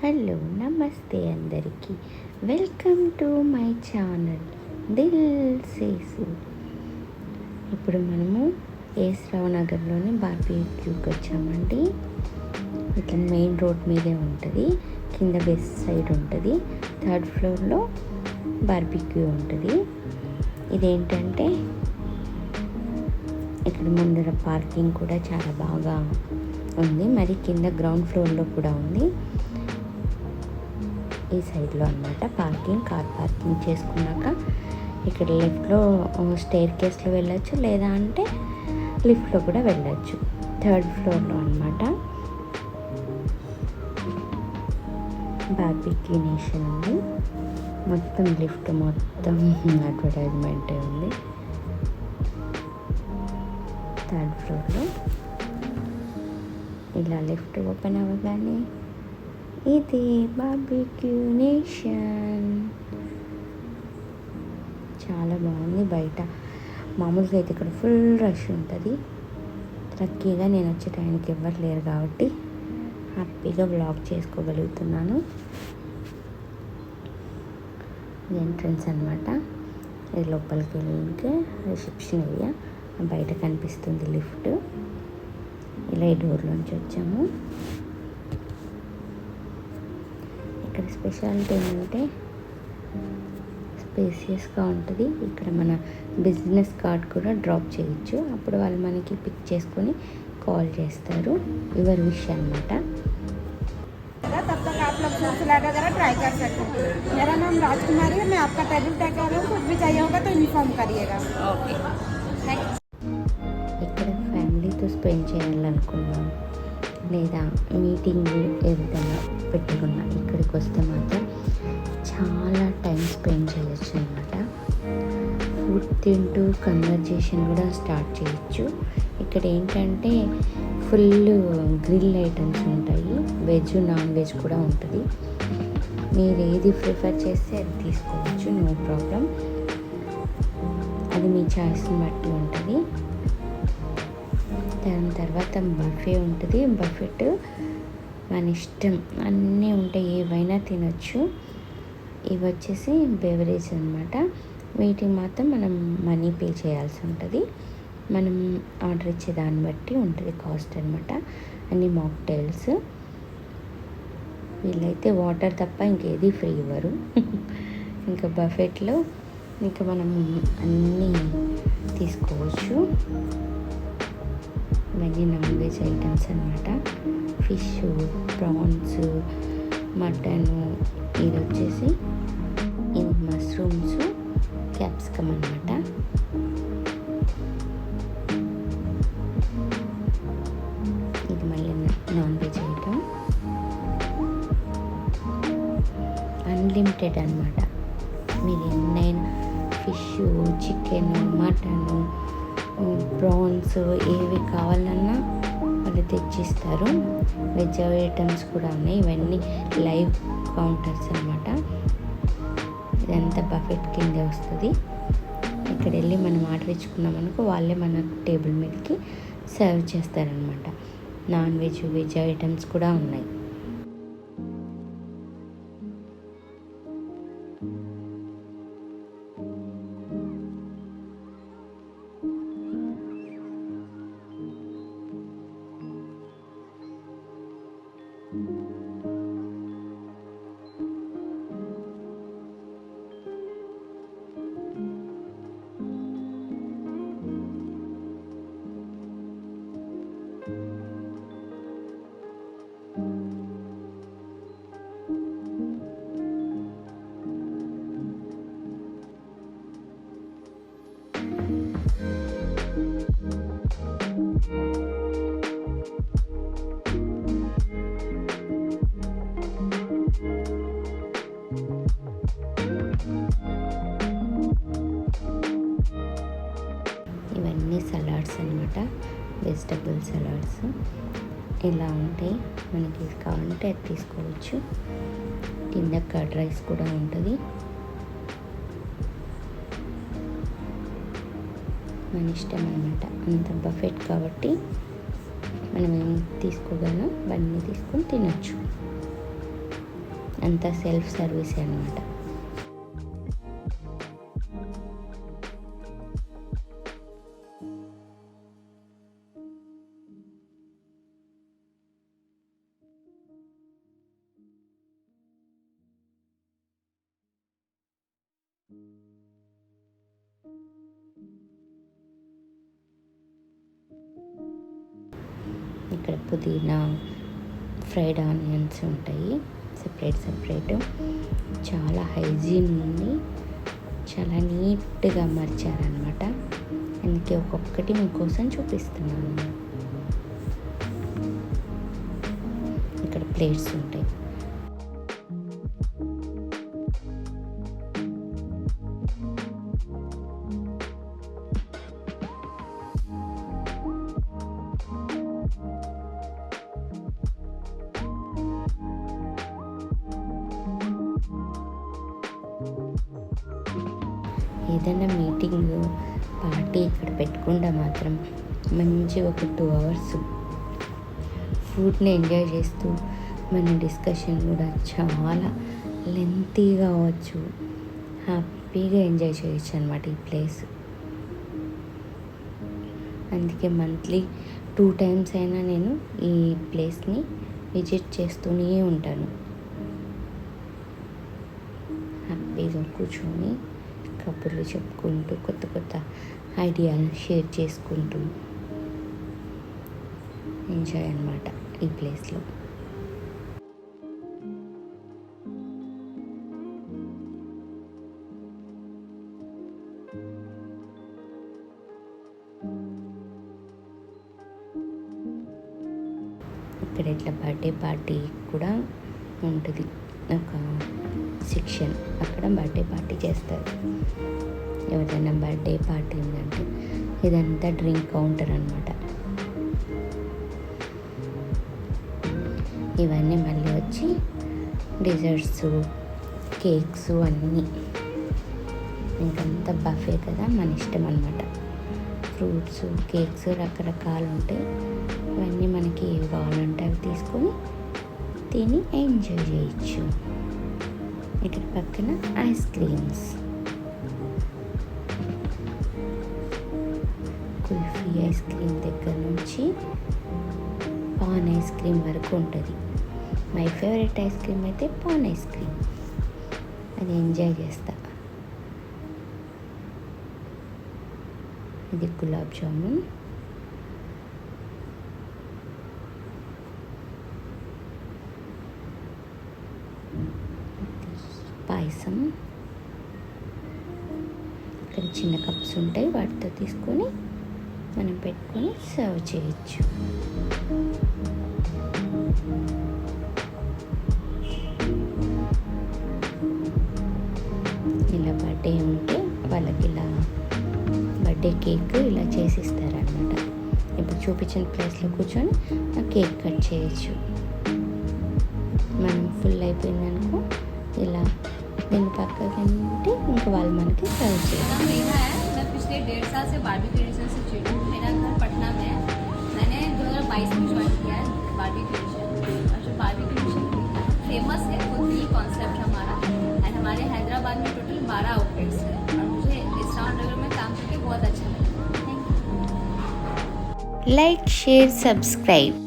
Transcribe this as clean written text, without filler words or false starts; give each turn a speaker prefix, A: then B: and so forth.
A: Hello నమస్తే అందరికీ, welcome to my channel దిల్ సేసు. ఇప్పుడు మనము ఎస్ రావు నగర్లోని బార్బిక్యూకి వచ్చామండి. ఇట్లా మెయిన్ రోడ్ మీదే ఉంటుంది, కింద వెస్ట్ సైడ్ ఉంటుంది, థర్డ్ ఫ్లోర్లో బార్బిక్యూ ఉంటుంది. ఇదేంటంటే ఇక్కడ ముందర పార్కింగ్ కూడా చాలా బాగా ఉంది, మరి కింద గ్రౌండ్ ఫ్లోర్లో కూడా ఉంది. ఈ సైడ్లో అన్నమాట పార్కింగ్, కార్ పార్కింగ్ చేసుకున్నాక ఇక్కడ లెఫ్ట్లో స్టేర్ కేస్లో వెళ్ళచ్చు, లేదా అంటే లిఫ్ట్లో కూడా వెళ్ళచ్చు. థర్డ్ ఫ్లోర్లో అన్నమాట బార్బిక్యూ నేషన్ ఉంది. మొత్తం లిఫ్ట్ మొత్తం అడ్వర్టైజ్మెంటే ఉంది. థర్డ్ ఫ్లోర్లో ఇలా లిఫ్ట్ ఓపెన్ అవ్వగానే ఇది బార్బిక్యూ నేషన్. చాలా బాగుంది. బయట మామూలుగా అయితే ఇక్కడ ఫుల్ రష్ ఉంటుంది. లక్కీగా నేను వచ్చే టైంకి ఎవరు లేరు కాబట్టి హ్యాపీగా వ్లాగ్ చేసుకోగలుగుతున్నాను. ఎంట్రన్స్ అనమాట. ఇది లోపలికి వెళ్ళి రిసెప్షన్ ఏరియా. బయట కనిపిస్తుంది లిఫ్ట్. ఇలా ఈ డోర్లోంచి వచ్చాము. ఇక్కడ స్పెషాలిటీ ఏంటంటే స్పేసియస్గా ఉంటుంది. ఇక్కడ మన బిజినెస్ కార్డ్ కూడా డ్రాప్ చేయొచ్చు. అప్పుడు వాళ్ళు మనకి పిక్ చేసుకొని కాల్ చేస్తారు. యువర్ విష్ అనమాట.
B: तब तक आप लोग फूड सलाद वगैरह ट्राई कर सकते हैं। मेरा नाम राजकुमारी है, मैं आपका टेबल टैग कर रहा हूँ। कुछ भी चाहिए होगा तो इन्फॉर्म करिएगा। ओके,
A: ఇక్కడ ఫ్యామిలీతో స్పెండ్ చేయాలనుకున్నాం, లేదా మీటింగ్ ఏదైనా పెట్టుకున్నా ఇక్కడికి వస్తే మాత్రం చాలా టైం స్పెండ్ చేయొచ్చు అనమాట. ఫుడ్ తింటూ కన్వర్జేషన్ కూడా స్టార్ట్ చేయొచ్చు. ఇక్కడ ఏంటంటే ఫుల్ గ్రిల్ ఐటమ్స్ ఉంటాయి, వెజ్ నాన్ వెజ్ కూడా ఉంటుంది. మీరు ఏది ప్రిఫర్ చేస్తే అది తీసుకోవచ్చు, నో ప్రాబ్లం. అది మీ చాయిస్ని బట్టి ఉంటుంది. దాని తర్వాత బఫే ఉంటుంది. బఫెట్ మన ఇష్టం, అన్నీ ఉంటాయి, ఏవైనా తినొచ్చు. ఇవి వచ్చేసి బెవరేజ్ అనమాట. వీటికి మాత్రం మనం మనీ పే చేయాల్సి ఉంటుంది. మనం ఆర్డర్ ఇచ్చే దాన్ని బట్టి ఉంటుంది కాస్ట్ అనమాట. అన్ని మాక్టైల్స్. వీళ్ళైతే వాటర్ తప్ప ఇంకేది ఫ్రీ ఇవ్వరు. ఇంకా బఫెట్లో ఇంకా మనం అన్నీ తీసుకోవచ్చు. ఇవన్నీ నాన్ వెజ్ ఐటమ్స్ అనమాట. Fish, prawns, mutton. ఇది వచ్చేసి ఇది మష్రూమ్స్, క్యాప్సికమ్ అనమాట. ఇది మళ్ళీ నాన్ వెజ్ ఐటమ్. అన్లిమిటెడ్ అనమాట. మీరు ఎన్నైనా ఫిష్, చికెన్, మటను, ప్రాన్స్ ఏవి కావాలన్నా వాళ్ళు తెచ్చిస్తారు. వెజ్ ఐటమ్స్ కూడా ఉన్నాయి. ఇవన్నీ లైవ్ కౌంటర్స్ అనమాట. ఇదంతా బఫెట్ కిందే వస్తుంది. ఇక్కడ వెళ్ళి మనం ఆర్డర్ ఇచ్చుకున్నాం అనుకో, వాళ్ళే మన టేబుల్ మీదకి సర్వ్ చేస్తారనమాట. నాన్ వెజ్, వెజ్ ఐటమ్స్ కూడా ఉన్నాయి. ఇవన్నీ సలాడ్స్ అనమాట, వెజిటబుల్ సలాడ్స్. ఇలా ఉంటాయి. మనకి కావాలంటే అది తీసుకోవచ్చు. కింద కర్డ్ రైస్ కూడా ఉంటుంది. మన ఇష్టం అనమాట. అంత బఫెట్ కాబట్టి మనం ఏం తీసుకోగలం అవన్నీ తీసుకొని తినొచ్చు. అంతా సెల్ఫ్ సర్వీస్ అనమాట. ఇక్కడ పుదీనా, ఫ్రైడ్ ఆనియన్స్ ఉంటాయి సపరేట్. చాలా హైజీన్ ఉంది, చాలా నీట్గా అమర్చారనమాట. అందుకే ఒక్కొక్కటి మీకోసం చూపిస్తున్నాను. ఇక్కడ ప్లేట్స్ ఉంటాయి. ఏదైనా మీటింగ్ పార్టీ ఇక్కడ పెట్టుకుంటే మాత్రం మంచి ఒక 2 hours ఫుడ్ని ఎంజాయ్ చేస్తూ మన డిస్కషన్ కూడా చాలా లెంతీగా అవ్వచ్చు, హ్యాపీగా ఎంజాయ్ చేయొచ్చు అనమాట ఈ ప్లేస్. అందుకే మంత్లీ 2 times అయినా నేను ఈ ప్లేస్ని విజిట్ చేస్తూనే ఉంటాను. హ్యాపీగా కూర్చొని కబుర్లు చెప్పుకుంటూ కొత్త ఐడియాలను షేర్ చేసుకుంటూ ఎంజాయ్ అనమాట ఈ ప్లేస్లో. ఇక్కడ ఇట్లా బర్త్డే పార్టీ కూడా ఉంటుంది, ఒక సెక్షన్. అక్కడ బర్త్డే పార్టీ చేస్తారు. ఎవరైనా బర్త్డే పార్టీ ఉందంటే ఇదంతా డ్రింక్ కౌంటర్ అనమాట. ఇవన్నీ మళ్ళీ వచ్చి డిజర్ట్స్, కేక్స్ అన్నీ. ఇంకంతా బఫే కదా, మన ఇష్టం అనమాట. ఫ్రూట్స్, కేక్స్ రకరకాలు ఉంటాయి. ఇవన్నీ మనకి ఏవి కావాలంటే అవి తీసుకొని తిని ఎంజాయ్ చేయొచ్చు. ఇక్కడ పక్కన ice creams, kulfi ice cream దగ్గర నుంచి పాన్ ఐస్ క్రీమ్ వరకు ఉంటుంది. మై ఫేవరెట్ ఐస్ క్రీమ్ అయితే పాన్ ఐస్ క్రీమ్, అది ఎంజాయ్ చేస్తా. ఇది గులాబ్ జామున్, పాయసం. ఇక్కడ చిన్న కప్స్ ఉంటాయి, వాటితో తీసుకొని మనం పెట్టుకొని సర్వ్ చేయొచ్చు. ఇలా బర్త్డే ఉంటే వాళ్ళకి ఇలా బర్త్డే కేక్ ఇలా చేసిస్తారనమాట. ఇప్పుడు చూపించిన ప్లేస్లో కూర్చొని ఆ కేక్ కట్ చేయొచ్చు. మనం ఫుల్ అయిపోయిందనుకో ఇలా దీని పక్కకి ఉంటే ఇంకా వాళ్ళు మనకి సర్వ్ చేయాలి.
C: मैं पिछले 1.5 साल से बारबेक्यू एडिशन से जुड़ी हूँ। मेरा घर पटना में है। मैंने 2022 में ज्वाइन किया है बारबेक्यू एडिशन। और जो बारबेक्यू एडिशन फेमस है वो 3 कॉन्सेप्ट हमारा, एंड हमारे हैदराबाद में टोटल 12 आउटलेट्स है। और मुझे इस राउंड नगर में काम करके बहुत अच्छा लगा। Thank you.
A: Like, share, subscribe.